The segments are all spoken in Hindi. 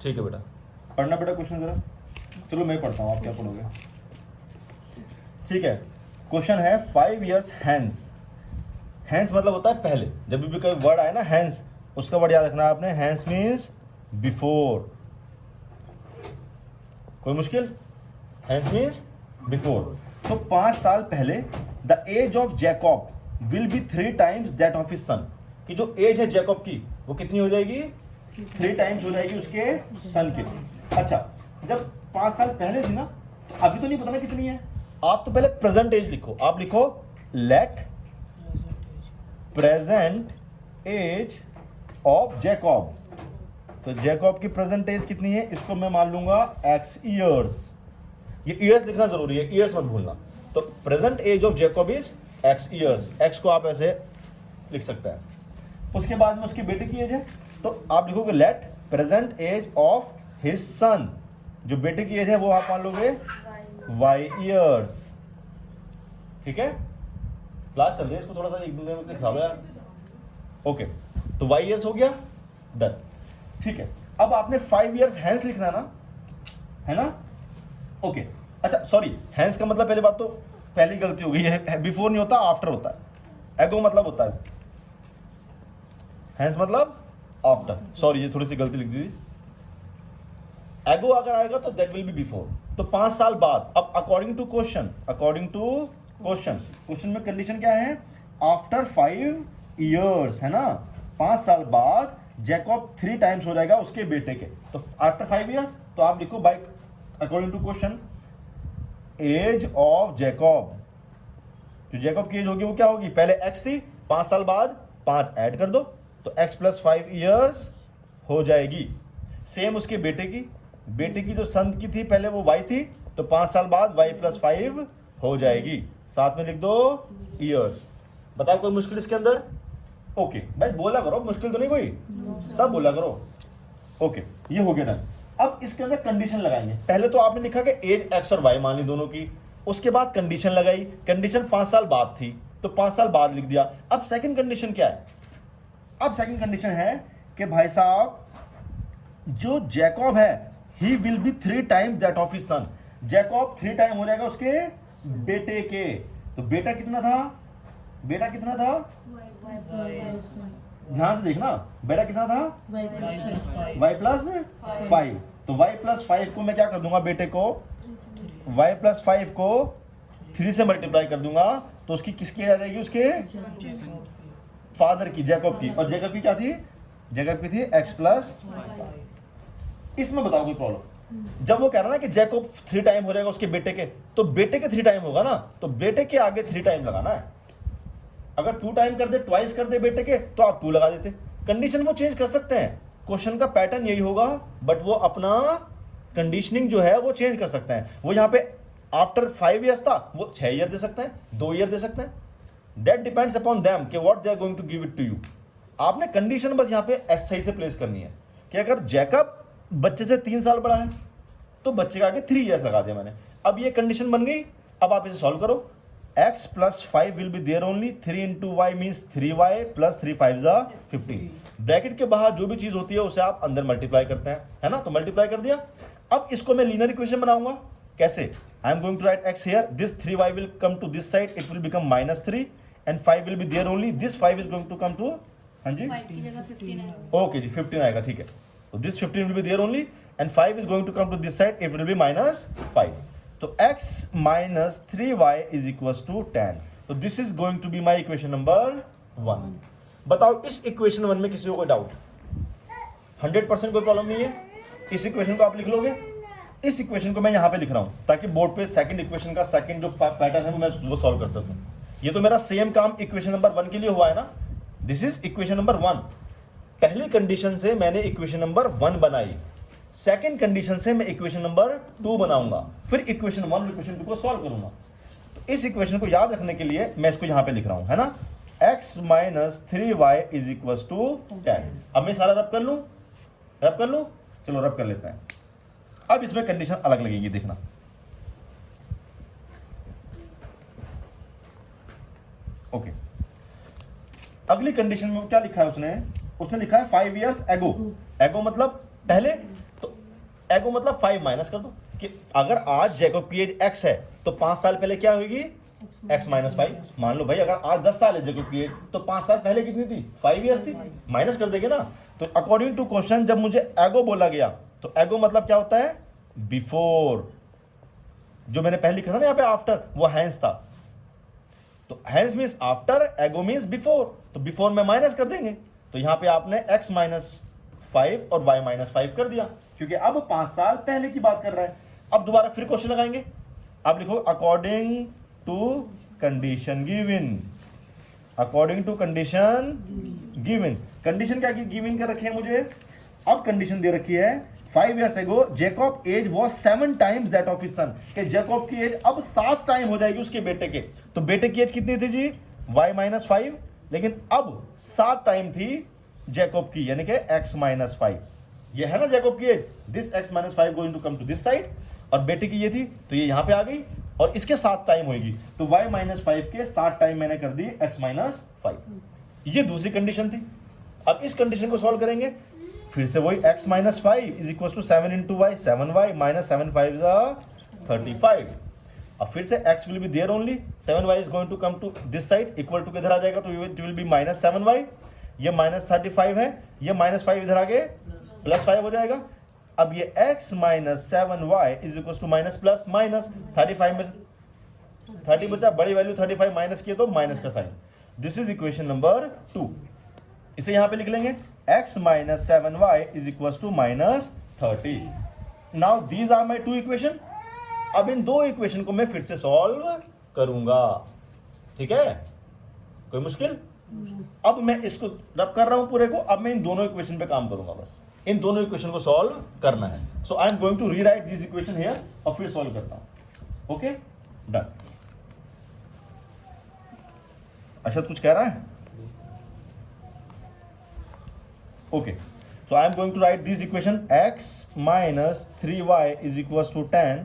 ठीक है बेटा। पढ़ना बेटा क्वेश्चन जरा। चलो मैं पढ़ता हूँ, आप क्या पढ़ोगे। ठीक है, क्वेश्चन है 5 years हैंस। हैंस मतलब होता है पहले। जब भी कोई वर्ड आए ना हैंस, उसका वर्ड याद रखना है आपने। Hence means before. कोई मुश्किल? Hence means before. तो 5 साल पहले the age of Jacob will be 3 times that of his son. कि जो एज है जैकब की वो कितनी हो जाएगी? 3 times हो जाएगी उसके सन के। अच्छा, जब 5 साल पहले थी ना, तो अभी तो नहीं पता ना कितनी है। आप तो पहले प्रेजेंट एज लिखो। आप लिखो let present age of Jacob. तो जैकब की प्रेजेंट एज कितनी है? इसको मैं मान लूंगा x ईयर्स। ये ईयर्स लिखना जरूरी है, ईयर्स मत भूलना। तो present age of Jacob is x years. x को आप ऐसे लिख सकते हैं। उसके बाद में उसके बेटे की एज है, तो आप लिखोगे let present age of his son. जो बेटे की एज है वो आप मान लोगे y ईयर्स। ठीक है, क्लास चल रही है, इसको थोड़ा सा एक दिन में लिखा लो यार। ओके, तो y ईयर्स हो गया, डन। ठीक है, अब आपने 5 years हैंस लिखना ना, है ना? ओके, अच्छा सॉरी, हैंस का मतलब पहले बात तो पहली गलती हो गई है, बिफोर नहीं होता, आफ्टर होता है। एगो मतलब होता है, हैंस मतलब आफ्टर। सॉरी, ये थोड़ी सी गलती लिख दी थी। एगो अगर आएगा तो दैट विल बी बिफोर। तो 5 साल बाद। अब अकॉर्डिंग टू क्वेश्चन, क्वेश्चन में कंडीशन क्या है? आफ्टर 5 years, है ना? 5 साल बाद जैकब 3 times हो जाएगा उसके बेटे के। तो आफ्टर 5 years, तो आप लिखो by according to question age of Jacob. जो जैकब की एज होगी वो क्या होगी? पहले x थी, 5 साल बाद 5 ऐड कर दो, तो x + 5 years हो जाएगी। सेम उसके बेटे की जो सन की थी पहले वो y थी, तो 5 साल बाद y + 5 हो जाएगी। साथ में लिख दो ईयर्स। बताओ कोई मुश्किल इसके अंदर? ओके भाई, बोला करो, मुश्किल तो नहीं कोई, सब बोला करो। ओके, ये हो गया डन। अब इसके अंदर कंडीशन लगाएंगे। पहले तो आपने लिखा कि एज x और y मान ली दोनों की, उसके बाद कंडीशन लगाई। कंडीशन 5 साल बाद थी, तो 5 साल बाद लिख दिया। अब सेकंड कंडीशन क्या है? अब सेकंड कंडीशन है कि भाई साहब जो जैकब है he will be 3 times that of his sun. Jacob 3 time हो जाएगा उसके बेटे के। तो बेटा कितना था? ध्यान से देखना, बेटा कितना था? y + 5। तो y + 5 को मैं क्या कर दूंगा? बेटे को y + 5 को 3 से मल्टीप्लाई कर दूंगा, तो उसकी किसकी आ जाएगी? उसके फादर की, जैकब की। और जैकब की क्या थी? जैकब की थी x + 5। इसमें बताओ कोई प्रॉब्लम? जब वो कह रहा ना कि जैकब 3 टाइम हो जाएगा उसके बेटे के, तो बेटे के 3 टाइम होगा ना, तो बेटे के आगे 3 टाइम लगाना है। अगर 2 टाइम कर दे, ट्वाइस कर दे बेटे के, तो आप 2 लगा देते। कंडीशन वो चेंज कर सकते हैं। क्वेश्चन का पैटर्न यही होगा, बट वो अपना कंडीशनिंग जो है वो चेंज कर सकते हैं। वो यहाँ पे आफ्टर 5 years था, वो 6 ईयर दे सकते हैं, 2 ईयर दे सकते हैं। दैट डिपेंड्स अपॉन देम कि what they are going to give it to you. आपने कंडीशन बस यहाँ पे सही से प्लेस करनी है कि अगर जैकब बच्चे से 3 साल बड़ा है, तो बच्चे का आगे 3 years लगा दिया मैंने। अब ये कंडीशन बन गई। अब आप इसे सॉल्व करो। x + 5 will be there only. 3 × y means 3y + 3 5 = 15। Bracket के बाहर जो भी चीज होती है उसे आप अंदर मल्टीप्लाई करते हैं, है ना? तो मल्टीप्लाई कर दिया। अब इसको मैं लीनियर इक्वेशन बनाऊंगा। कैसे? I am going to write x here, this 3y will come to this side, it will become -3 and 5 will be there only. This 5 is going to come to, हाँ जी, ओके जी, 15 आएगा, ठीक है। तो this 15 will be there only and 5 is going to come to this side, it will be -5। तो x - 3y = 10। तो this is going to be my equation number 1। बताओ इस इक्वेशन 1 में किसी को कोई डाउट? 100% कोई प्रॉब्लम नहीं है। इस इक्वेशन को आप लिख लोगे। इस इक्वेशन को मैं यहां पे लिख रहा हूं ताकि बोर्ड पे सेकंड इक्वेशन का सेकंड जो पैटर्न है मैं वो सॉल्व कर सकूं। ये तो मेरा सेम काम इक्वेशन नंबर 1 के लिए हुआ है ना। This is equation number 1। पहली कंडीशन से मैंने इक्वेशन नंबर 1 बनाई, सेकंड कंडीशन से मैं इक्वेशन नंबर 2 बनाऊंगा, फिर इक्वेशन 1 और इक्वेशन 2 को सॉल्व करूंगा। तो इस इक्वेशन को याद रखने के लिए मैं इसको यहां पे लिख रहा हूं, है ना? x - 3y = 10। अब मैं सारा रब कर लूं? चलो रब कर लेते हैं। अब इसमें कंडीशन अलग लगेगी, देखना। ओके, अगली कंडीशन में क्या लिखा है उसने लिखा है 5 years ago। एगो मतलब पहले। तो एगो मतलब 5 माइनस कर दो कि अगर आज जैकब की एज x है तो 5 साल पहले क्या होगी x माइनस 5। मान लो भाई अगर आज 10 साल है जैकब की एज तो 5 साल पहले कितनी थी 5 ईयर्स थी, माइनस कर देंगे ना। तो अकॉर्डिंग टू क्वेश्चन जब मुझे एगो बोला गया तो एगो मतलब क्या होता है बिफोर, जो मैंने पहले लिखा था ना यहाँ पे आफ्टर वो हैंस था, तो हैंस मीन्स आफ्टर, एगो मीन्स बिफोर, तो बिफोर में माइनस कर देंगे। तो यहाँ पे आपने x माइनस 5 और y माइनस 5 कर दिया क्योंकि अब 5 साल पहले की बात कर रहा है। अब दोबारा फिर क्वेश्चन लगाएंगे, आप लिखो according to condition given, according to condition given. Condition क्या गिवन कर रखी है मुझे, अब कंडीशन दे रखी है 5 years ago Jacob age was 7 times that of his son, कि जैकब की एज अब 7 टाइम हो जाएगी उसके बेटे के। तो बेटे की एज कितनी थी जी y माइनस 5, लेकिन अब 7 टाइम थी जैकब की, यानी कि x माइनस 5। ये है ना जैकब की age, this x minus 5 going to come to this side, और बेटे की ये थी तो ये यहां पे आ गई और इसके 7 टाइम होगी, तो y माइनस 5 के 7 टाइम मैंने कर दी x माइनस 5। ये दूसरी कंडीशन थी। अब इस कंडीशन को सॉल्व करेंगे, फिर से वही x minus 5 is equal to 7 into y, 7y minus 7 5 is 35। अब फिर से x will be there only, 7y is going to come to this side, equal to किधर आ जाएगा, तो it will B minus 7y, ये माइनस 35 है, ये माइनस 5 इधर आगे प्लस 5 हो जाएगा। अब ये x minus 7y is equal to minus plus minus 35 में से 30 बचा, बड़ी वैल्यू 35 माइनस किए तो माइनस का sign. This is equation number 2। इसे यहां पे लिख लेंगे x minus 7y is equal to minus 30। Now these are my 2 equation. अब इन 2 इक्वेशन को मैं फिर से सॉल्व करूंगा, ठीक है, कोई मुश्किल। अब मैं इसको रब कर रहा हूं पूरे को, अब मैं इन दोनों इक्वेशन पे काम करूंगा, बस इन दोनों इक्वेशन को सॉल्व करना है। So I am going to rewrite this equation here और फिर सॉल्व करता हूं। Okay done. अच्छा कुछ कह रहा है, okay. So I am going to write this equation x minus 3y is equals to 10,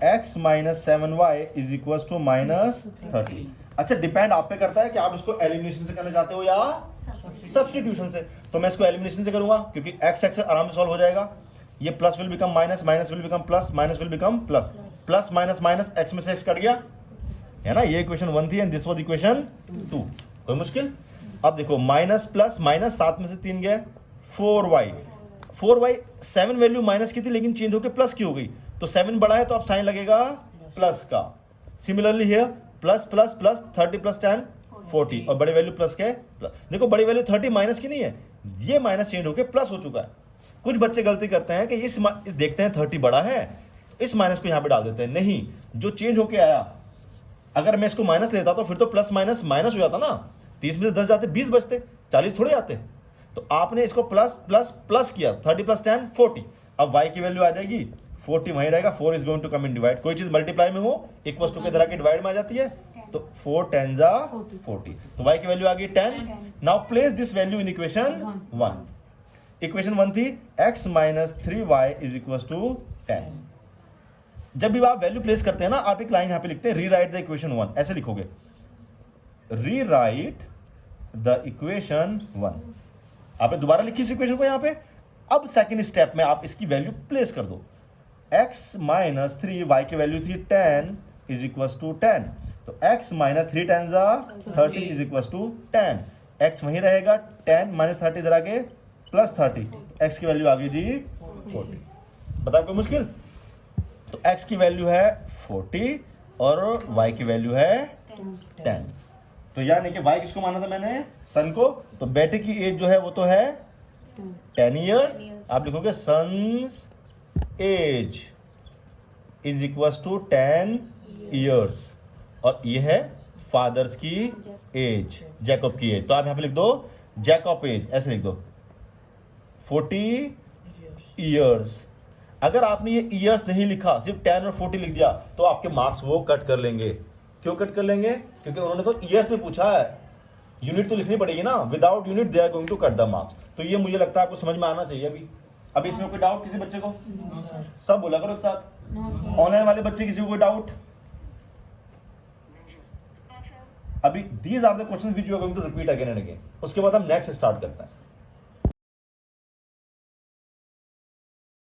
x minus 7y is equals to minus 30। अच्छा डिपेंड आप पे करता है कि आप इसको एलिमिनेशन से करना चाहते हो या सब्स्टिट्यूशन से। तो मैं इसको एलिमिनेशन से करूंगा क्योंकि x x आराम से सॉल्व हो जाएगा। ये plus will become minus, minus will become plus, minus will become plus, plus minus minus x में से x कट गया, है ना। ये इक्वेशन 1 थी एंड दिस वाज इक्वेशन 2। कोई मुश्किल। अब देखो माइनस प्लस माइनस, 7 में से 3 गए, 4y 7 वैल्यू माइनस की थी लेकिन चेंज होकर प्लस की हो गई, तो 7 बड़ा है तो अब साइन लगेगा प्लस का। Similarly here plus plus plus 30 plus 10 40, और बड़ी वैल्यू प्लस के प्लस। देखो बड़ी वैल्यू 30 माइनस की नहीं है, ये माइनस चेंज होकर प्लस हो चुका है। कुछ बच्चे गलती करते हैं कि इस देखते हैं 30 बड़ा है, इस माइनस को यहां पे डाल देते हैं। नहीं, जो चेंज होके आया, अगर मैं इसको माइनस लेता तो फिर तो प्लस माइनस माइनस हो जाता ना, 30 में से 10 जाते 20 बचते, 40 थोड़े आते। तो आपने इसको प्लस प्लस प्लस किया, 30 प्लस 10 40। अब y की वैल्यू आ जाएगी 40 वहीं रहेगा, 4 is going to come in divide. कोई चीज मल्टीप्लाई में हो इक्वल्स टू के तरह के डिवाइड में आ जाती है, तो 4 10 जा 40, तो y की वैल्यू आ गई 10। Now place this value in equation 1। Equation 1 थी x minus 3y is equal to 10। जब भी आप वैल्यू प्लेस करते हैं ना, आप एक लाइन यहां पे लिखते हैं रीराइट द इक्वेशन 1, ऐसे लिखोगे रीराइट द इक्वेशन 1। आपने दोबारा लिखी इस इक्वेशन को यहां पे। अब सेकंड स्टेप में आप इसकी वैल्यू प्लेस कर दो, x माइनस 3, y की वैल्यू थी 10 इज इक्वल टू 10, तो x माइनस 3 10 जा 30 इज इक्वल टू 10, x वहीं रहेगा, 10 माइनस 30 इधर आगे प्लस 30, x की वैल्यू आ गई जी 40। बताओ कोई मुश्किल। तो x की वैल्यू है 40 और y की वैल्यू है 10। तो यानी कि y किसको माना था मैंने, सन को, तो बेटे की एज जो है वो तो है 10 ईयर्स। आप लिखोगे son's age is equal to 10 years, और ये है फादर्स की एज, जैकब की एज। तो आप यहां पे लिख दो जैकब एज, ऐसे लिख दो 40 ईयर्स। अगर आपने ये ईयर्स नहीं लिखा, सिर्फ 10 और 40 लिख दिया, तो आपके मार्क्स वो कट कर लेंगे। क्यों कट कर लेंगे? क्योंकि उन्होंने तो ईयर्स में पूछा है, यूनिट तो लिखनी पड़ेगी ना, without unit they are going to cut the marks. तो ये मुझे लगता है आपको समझ में आना चाहिए। अभी इसमें कोई डाउट किसी बच्चे को? सब बोला करो एक साथ। ऑनलाइन वाले बच्चे किसी को कोई डाउट? अभी these are the questions which you are going to repeat again and again. उसके बाद हम नेक्स्ट स्टार्ट करते हैं।